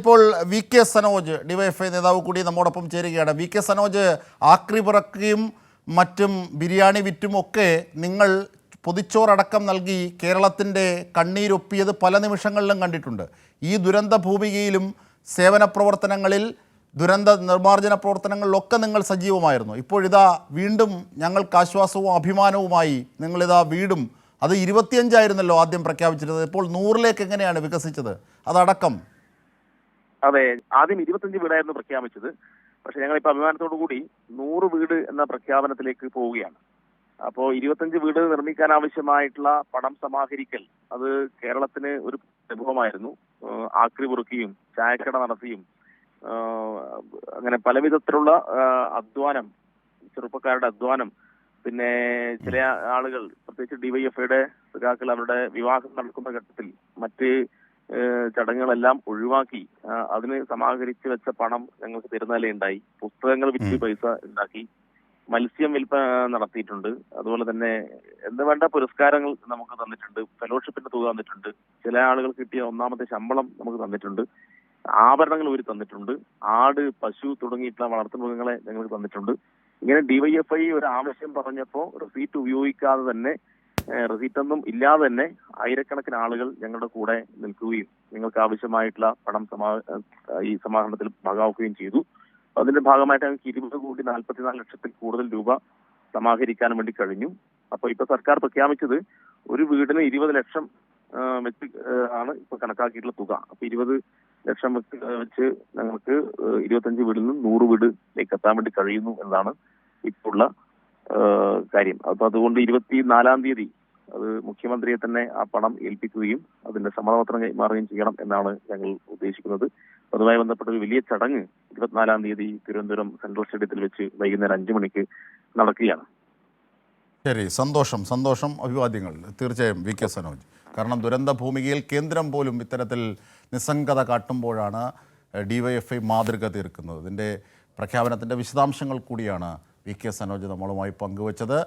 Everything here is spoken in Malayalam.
ഇപ്പോൾ വി കെ സനോജ് ഡിവൈഎഫ്ഐ നേതാവ് കൂടി നമ്മോടൊപ്പം ചേരുകയാണ്. വി കെ സനോജ്, ആക്രി പിറക്കിയും മറ്റും ബിരിയാണി വിറ്റും ഒക്കെ നിങ്ങൾ പൊതിച്ചോറടക്കം നൽകി കേരളത്തിൻ്റെ കണ്ണീരൊപ്പിയത് പല നിമിഷങ്ങളിലും കണ്ടിട്ടുണ്ട്. ഈ ദുരന്ത ഭൂമികയിലും സേവന പ്രവർത്തനങ്ങളിൽ, ദുരന്ത നിർമ്മാർജ്ജന പ്രവർത്തനങ്ങളിലൊക്കെ നിങ്ങൾ സജീവമായിരുന്നു. ഇപ്പോഴിതാ വീണ്ടും ഞങ്ങൾക്ക് ആശ്വാസവും അഭിമാനവുമായി നിങ്ങളിതാ വീടും, അത് 25 ആദ്യം പ്രഖ്യാപിച്ചിരുന്നത്, ഇപ്പോൾ 100 എങ്ങനെയാണ് വികസിച്ചത് അതടക്കം? അതെ, ആദ്യം 25 വീടായിരുന്നു പ്രഖ്യാപിച്ചത്. പക്ഷെ ഞങ്ങളിപ്പോൾ അഭിമാനത്തോടു കൂടി 100 വീട് എന്ന പ്രഖ്യാപനത്തിലേക്ക് പോവുകയാണ്. അപ്പോൾ 25 വീട് നിർമ്മിക്കാൻ ആവശ്യമായിട്ടുള്ള പണം സമാഹരിക്കൽ അത് കേരളത്തിന് ഒരു അനുഭവമായിരുന്നു. ആക്രി പെറുക്കിയും ചായക്കട നടത്തിയും അങ്ങനെ പല വിധത്തിലുള്ള അധ്വാനം, ചെറുപ്പക്കാരുടെ അധ്വാനം, പിന്നെ ചില ആളുകൾ, പ്രത്യേകിച്ച് ഡിവൈഎഫ്ഐയുടെ സഖാക്കൾ അവരുടെ വിവാഹം നടക്കുന്ന ഘട്ടത്തിൽ മറ്റ് ചടങ്ങുകളെല്ലാം ഒഴിവാക്കി അതിന് സമാഹരിച്ച് വെച്ച പണം ഞങ്ങൾക്ക് തരുന്നതല്ലേ ഉണ്ടായി. പുസ്തകങ്ങൾ വിറ്റ് പൈസ ഉണ്ടാക്കി, മത്സ്യം വിൽപ്പന നടത്തിയിട്ടുണ്ട്. അതുപോലെ തന്നെ എന്ത് വേണ്ട പുരസ്കാരങ്ങൾ നമുക്ക് തന്നിട്ടുണ്ട്, ഫെലോഷിപ്പിന്റെ തുക തന്നിട്ടുണ്ട്, ചില ആളുകൾ കിട്ടിയ ഒന്നാമത്തെ ശമ്പളം നമുക്ക് തന്നിട്ടുണ്ട്, ആഭരണങ്ങൾ ഇവർ തന്നിട്ടുണ്ട്, ആട്, പശു തുടങ്ങിയിട്ടുള്ള വളർത്തുമൃഗങ്ങളെ ഞങ്ങൾക്ക് തന്നിട്ടുണ്ട്. ഇങ്ങനെ ഡിവൈഎഫ്ഐ ഒരു ആവശ്യം പറഞ്ഞപ്പോൾ റെസീറ്റ് ഉപയോഗിക്കാതെ തന്നെ, റെസീറ്റൊന്നും ഇല്ലാതെ തന്നെ ആയിരക്കണക്കിന് ആളുകൾ ഞങ്ങളുടെ കൂടെ നിൽക്കുകയും നിങ്ങൾക്ക് ആവശ്യമായിട്ടുള്ള പണം ഈ സമാഹരണത്തിൽ ഭാഗമാക്കുകയും ചെയ്തു. അതിന്റെ ഭാഗമായിട്ട് ഞങ്ങൾക്ക് 20,44 ലക്ഷത്തിൽ കൂടുതൽ രൂപ സമാഹരിക്കാൻ വേണ്ടി കഴിഞ്ഞു. അപ്പൊ ഇപ്പൊ സർക്കാർ പ്രഖ്യാപിച്ചത് ഒരു വീടിന് 20 ലക്ഷം വെച്ച് ആണ് ഇപ്പൊ കണക്കാക്കിയിട്ടുള്ള തുക. അപ്പൊ 20 ലക്ഷം വെച്ച് ഞങ്ങൾക്ക് 25 വീടിൽ നിന്ന് 100 വീടിലേക്ക് എത്താൻ വേണ്ടി കഴിയുന്നു എന്നതാണ് ഇപ്പോൾ ഉള്ള കാര്യം. അപ്പൊ അതുകൊണ്ട് 24-ാം തീയതി അത് മുഖ്യമന്ത്രിയെ തന്നെ ആ പണം ഏൽപ്പിക്കുകയും അതിന്റെ സമ്മതപത്രം കൈമാറുകയും ചെയ്യണം എന്നാണ് ഞങ്ങൾ ഉദ്ദേശിക്കുന്നത്. അതുമായി ബന്ധപ്പെട്ട ഒരു വലിയ ചടങ്ങ് 24-ാം തീയതി തിരുവനന്തപുരം സെൻട്രൽ സ്റ്റേഡിയത്തിൽ വെച്ച് വൈകുന്നേരം 5 മണിക്ക് നടക്കുകയാണ്. ശരി, സന്തോഷം, സന്തോഷം, അഭിവാദ്യങ്ങൾ. തീർച്ചയായും വി കെ സനോജ്. കാരണം ദുരന്ത ഭൂമികയിൽ കേന്ദ്രം പോലും ഇത്തരത്തിൽ നിസ്സംഗത കാട്ടുമ്പോഴാണ് ഡിവൈഎഫ്ഐ മാതൃക തീർക്കുന്നത്. ഇതിൻ്റെ പ്രഖ്യാപനത്തിൻ്റെ വിശദാംശങ്ങൾ കൂടിയാണ് വി കെ സനോജ് നമ്മളുമായി പങ്കുവച്ചത്.